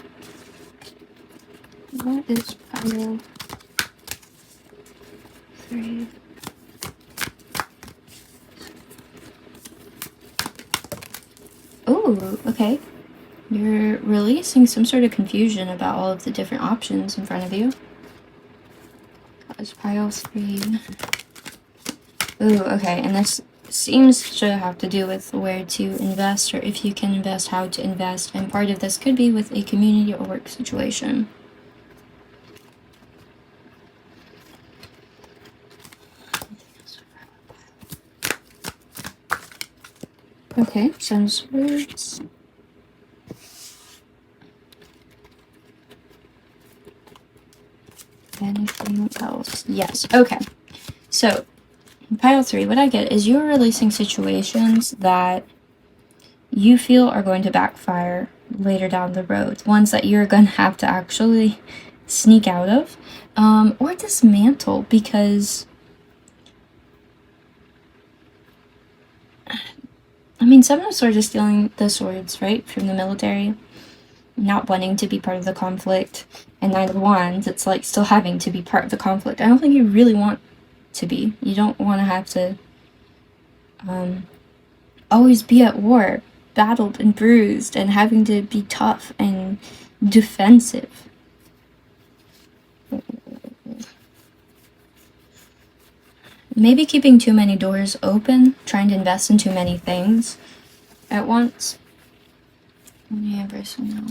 What is pile 3? Oh, okay. You're releasing some sort of confusion about all of the different options in front of you. That was pile 3. Ooh, okay, and this seems to have to do with where to invest, or if you can invest, how to invest, and part of this could be with a community or work situation. Okay, sounds words. Anything else? Yes, okay. So, pile 3, what I get is you're releasing situations that you feel are going to backfire later down the road. Ones that you're going to have to actually sneak out of or dismantle, because I mean, Seven of Swords is stealing the swords, right, from the military, not wanting to be part of the conflict, and Nine of Wands, it's like still having to be part of the conflict. I don't think you really want to be. You don't want to have to always be at war, battled and bruised, and having to be tough and defensive. Maybe keeping too many doors open, trying to invest in too many things at once. Yeah, embracing now.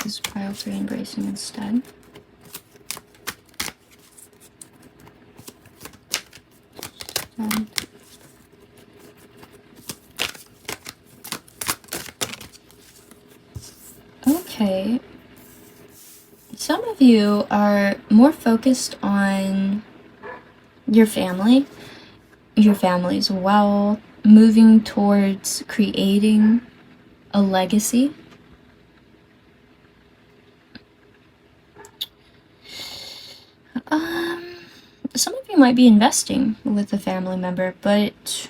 This is pile 3 embracing instead. Okay. Some of you are more focused on your family, your family's well, moving towards creating a legacy. Some of you might be investing with a family member, but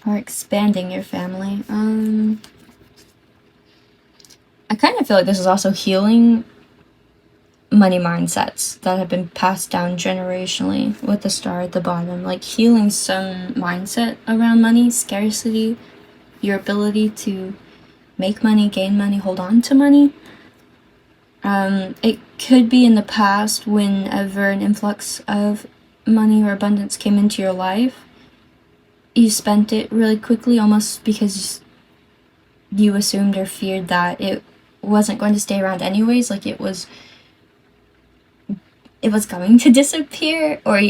or expanding your family. I kind of feel like this is also healing money mindsets that have been passed down generationally with the star at the bottom, like healing some mindset around money, scarcity, your ability to make money, gain money, hold on to money. It could be in the past, whenever an influx of money or abundance came into your life, you spent it really quickly, almost because you assumed or feared that it wasn't going to stay around anyways, like it was going to disappear, or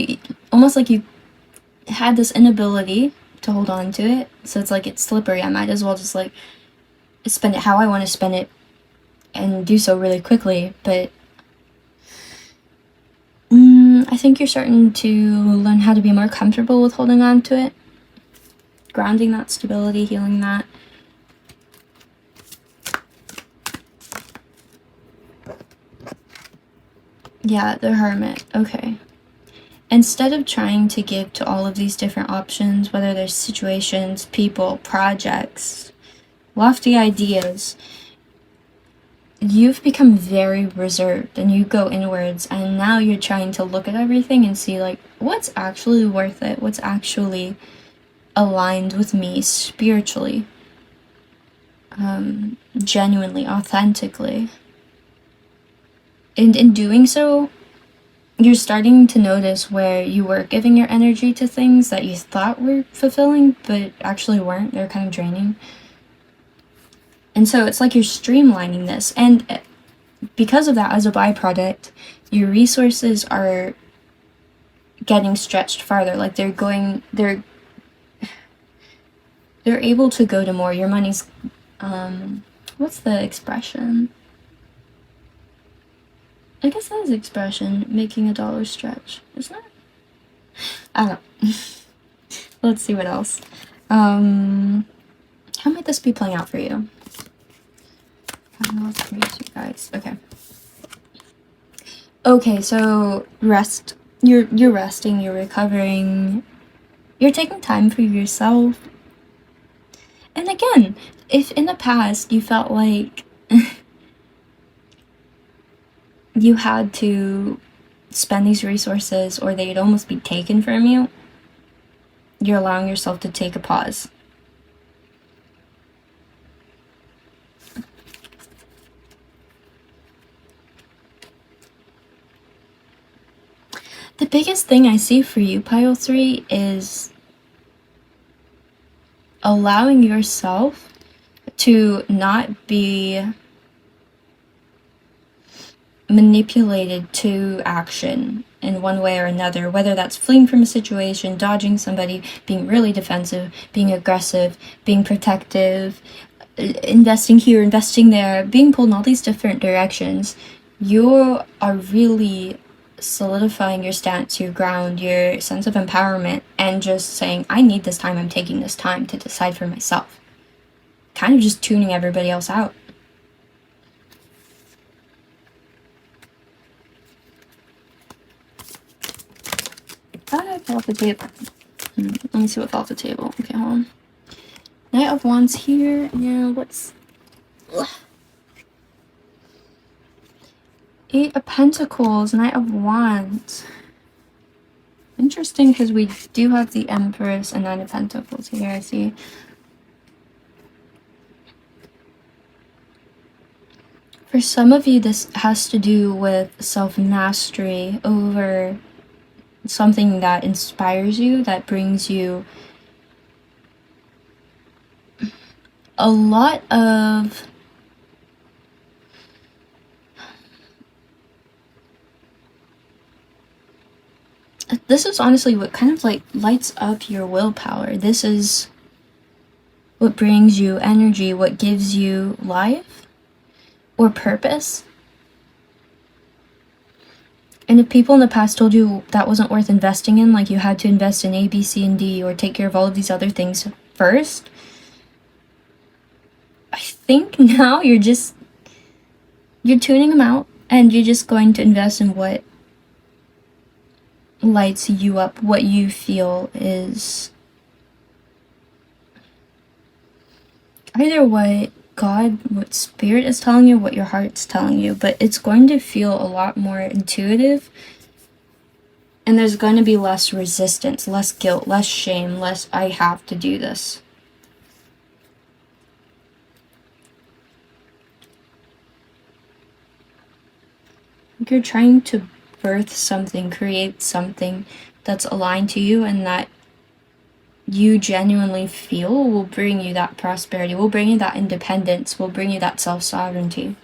almost like you had this inability to hold on to it, so it's like it's slippery. I might as well just like spend it how I want to spend it and do so really quickly. But I think you're starting to learn how to be more comfortable with holding on to it. grounding that stability, healing that. Yeah, the Hermit. Okay. Instead of trying to give to all of these different options, whether there's situations, people, projects, lofty ideas, you've become very reserved and you go inwards, and now you're trying to look at everything and see, like, what's actually worth it? What's actually aligned with me spiritually, genuinely, authentically. And in doing so, you're starting to notice where you were giving your energy to things that you thought were fulfilling, but actually weren't. They're kind of draining. And so it's like you're streamlining this. And because of that, as a byproduct, your resources are getting stretched farther. Like they're able to go to more. Your money's, what's the expression? I guess that is expression, making a dollar stretch, isn't it? I don't know. Let's see what else. How might this be playing out for you? Let's read you guys. Okay, so rest. You're resting, you're recovering, you're taking time for yourself. And again, if in the past you felt like you had to spend these resources or they'd almost be taken from you, you're allowing yourself to take a pause. The biggest thing I see for you, Pile 3, is allowing yourself to not be manipulated to action in one way or another, whether that's fleeing from a situation, dodging somebody, being really defensive, being aggressive, being protective, investing here, investing there, being pulled in all these different directions. You are really solidifying your stance, your ground, your sense of empowerment, and just saying, I need this time, I'm taking this time to decide for myself. Kind of just tuning everybody else out. I fell off the table. Let me see what fell off the table. Okay, hold on. Knight of Wands here, and what's... Ugh. 8 of Pentacles, Knight of Wands. Interesting, because we do have the Empress and 9 of Pentacles here, I see. For some of you, this has to do with self-mastery over something that inspires you, that brings you a lot of this is honestly what kind of like lights up your willpower. This is what brings you energy, what gives you life or purpose. And if people in the past told you that wasn't worth investing in, like you had to invest in A, B, C, and D, or take care of all of these other things first, I think now you're tuning them out, and you're just going to invest in what lights you up, what you feel is either what God, what Spirit is telling you, what your heart's telling you, but it's going to feel a lot more intuitive, and there's going to be less resistance, less guilt, less shame, less I have to do this. You're trying to birth something, create something that's aligned to you and that you genuinely feel will bring you that prosperity, will bring you that independence, will bring you that self-sovereignty.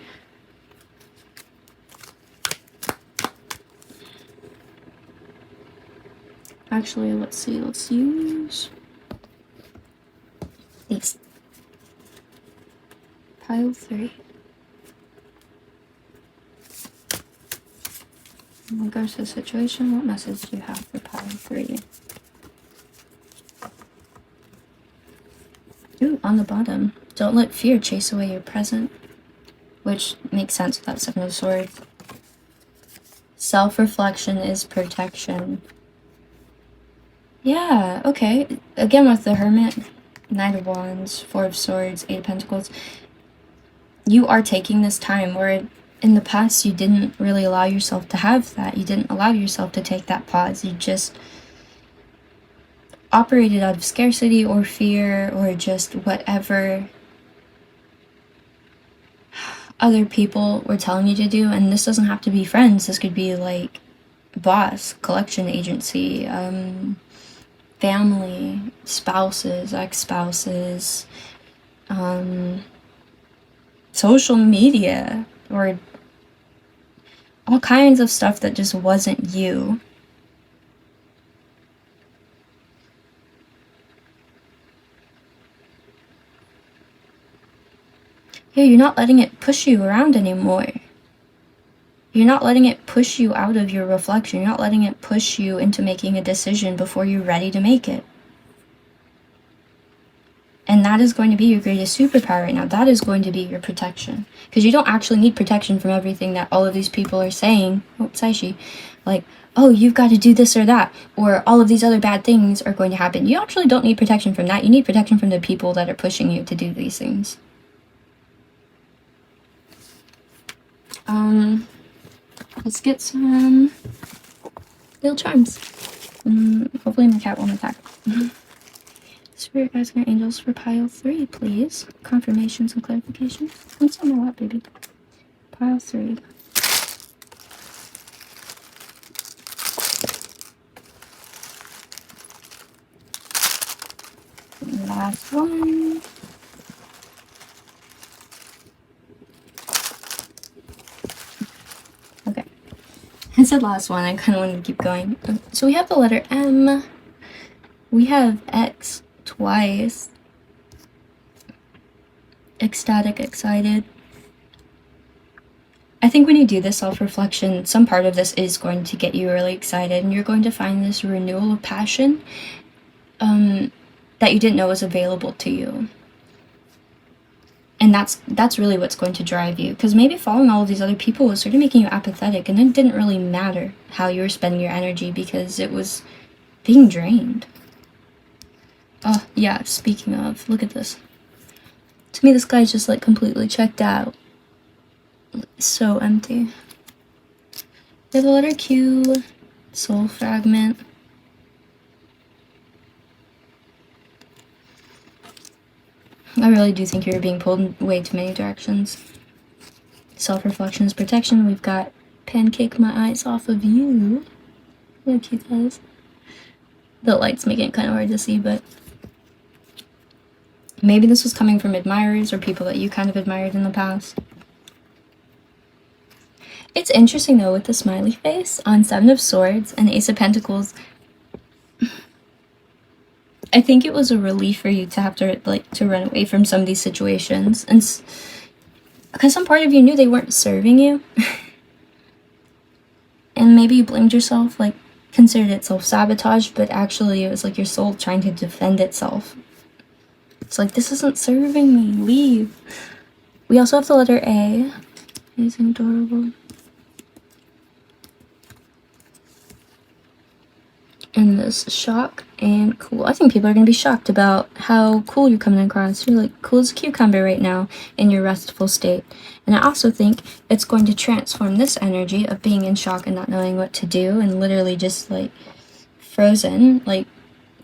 Actually, let's see, let's use these. Pile 3. In regards to the situation, what message do you have for Pile 3? Ooh, on the bottom. Don't let fear chase away your present. Which makes sense with that Seven of Swords. Self-reflection is protection. Yeah, okay. Again with the Hermit, Knight of Wands, Four of Swords, Eight of Pentacles. You are taking this time where in the past you didn't really allow yourself to have that. You didn't allow yourself to take that pause. You just operated out of scarcity or fear or just whatever other people were telling you to do. And this doesn't have to be friends. This could be like boss, collection agency, family, spouses, ex-spouses, social media, or all kinds of stuff that just wasn't you. Yeah, you're not letting it push you around anymore. You're not letting it push you out of your reflection. You're not letting it push you into making a decision before you're ready to make it. And that is going to be your greatest superpower right now. That is going to be your protection. Because you don't actually need protection from everything that all of these people are saying. Oh, Saishi. Like, oh, you've got to do this or that. Or all of these other bad things are going to happen. You actually don't need protection from that. You need protection from the people that are pushing you to do these things. Let's get some little charms. Hopefully my cat won't attack. Spirit guides and angels for pile 3, please. Confirmations and clarifications. What's on my lap, baby? Pile 3. Last one. Okay. I said last one, I kind of wanted to keep going. So we have the letter M. We have X twice. Ecstatic, excited. I think when you do this self-reflection, some part of this is going to get you really excited, and you're going to find this renewal of passion that you didn't know was available to you. And that's really what's going to drive you. Because maybe following all of these other people was sort of making you apathetic, and it didn't really matter how you were spending your energy because it was being drained. Oh, yeah, speaking of, look at this. To me, this guy's just like completely checked out. So empty. We have the letter Q, soul fragment. I really do think you're being pulled in way too many directions. Self-reflection is protection. We've got pancake my eyes off of you. Look how cute that is. The light's making it kind of hard to see, but maybe this was coming from admirers or people that you kind of admired in the past. It's interesting though with the smiley face on Seven of Swords and Ace of Pentacles. I think it was a relief for you to have to to run away from some of these situations, and because some part of you knew they weren't serving you, and maybe you blamed yourself, like considered it self-sabotage, but actually it was like your soul trying to defend itself. It's like, this isn't serving me, leave. We also have the letter A. Amazing, adorable. And this shock and cool. I think people are going to be shocked about how cool you're coming across. You're like cool as a cucumber right now in your restful state. And I also think it's going to transform this energy of being in shock and not knowing what to do and literally just like frozen, like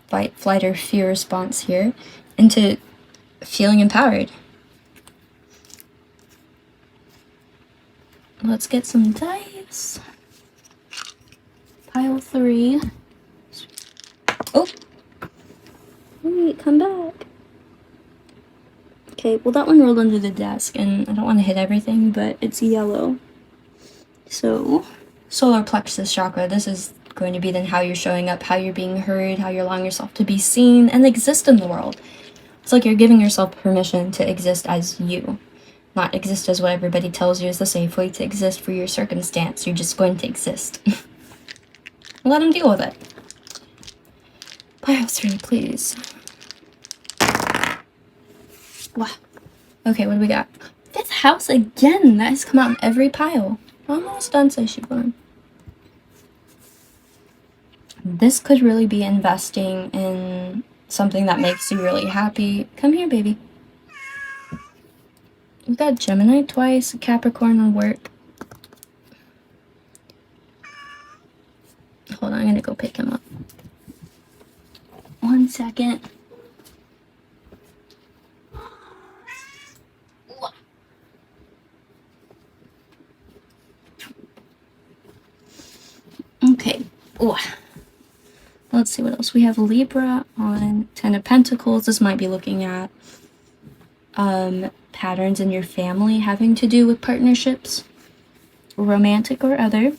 fight, flight, or fear response here, into feeling empowered. Let's get some dice. Pile 3. Oh! Wait, come back. Okay, well that one rolled under the desk, and I don't want to hit everything, but it's yellow. So, solar plexus chakra, this is going to be then how you're showing up, how you're being heard, how you're allowing yourself to be seen and exist in the world. It's like you're giving yourself permission to exist as you, not exist as what everybody tells you is the safe way to exist for your circumstance. You're just going to exist. Let them deal with it. Pile 3, please. Wow. Okay, what do we got? Fifth house again. That has come out in every pile. Almost done, says Siobhan. This could really be investing in something that makes you really happy. Come here, baby. We've got Gemini twice, Capricorn on work. Hold on, I'm gonna go pick him up. 1 second. Okay. Ooh. Let's see what else. We have Libra on Ten of Pentacles. This might be looking at patterns in your family having to do with partnerships, romantic or other.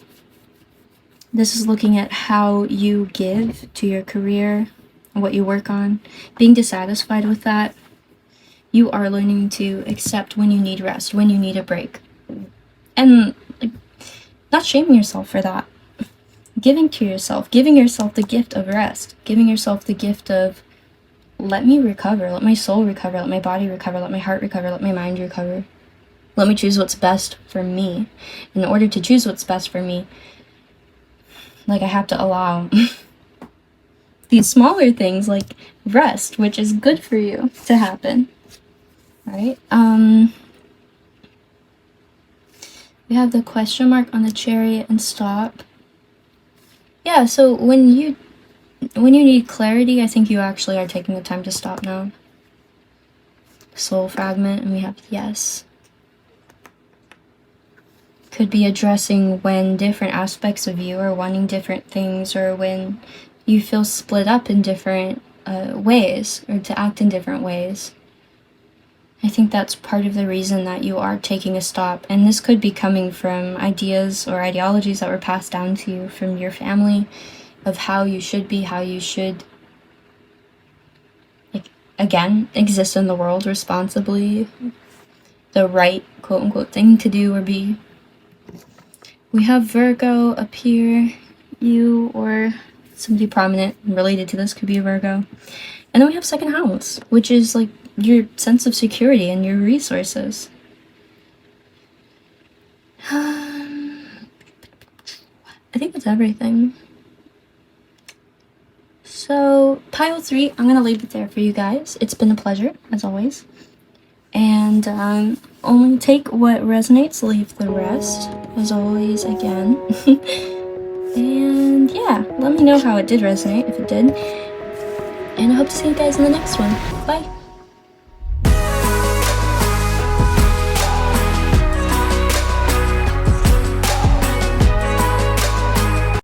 This is looking at how you give to your career and what you work on. Being dissatisfied with that. You are learning to accept when you need rest, when you need a break. And like, not shaming yourself for that. Giving to yourself, giving yourself the gift of rest, giving yourself the gift of let me recover, let my soul recover, let my body recover, let my heart recover, let my mind recover. Let me choose what's best for me. In order to choose what's best for me, like I have to allow these smaller things like rest, which is good for you, to happen. Right? We have the question mark on the Chariot and stop. Yeah, so when you need clarity, I think you actually are taking the time to stop now. Soul fragment, and we have yes. Could be addressing when different aspects of you are wanting different things, or when you feel split up in different ways, or to act in different ways. I think that's part of the reason that you are taking a stop, and this could be coming from ideas or ideologies that were passed down to you from your family of how you should be, how you should, like, again, exist in the world responsibly, the right quote-unquote thing to do or be. We have Virgo up here, you or somebody prominent related to this could be a Virgo. And then we have second house, which is like your sense of security and your resources. I think that's everything. So, pile 3, I'm going to leave it there for you guys. It's been a pleasure, as always. And only take what resonates, leave the rest, as always, again. And yeah, let me know how it did resonate, if it did. And I hope to see you guys in the next one. Bye!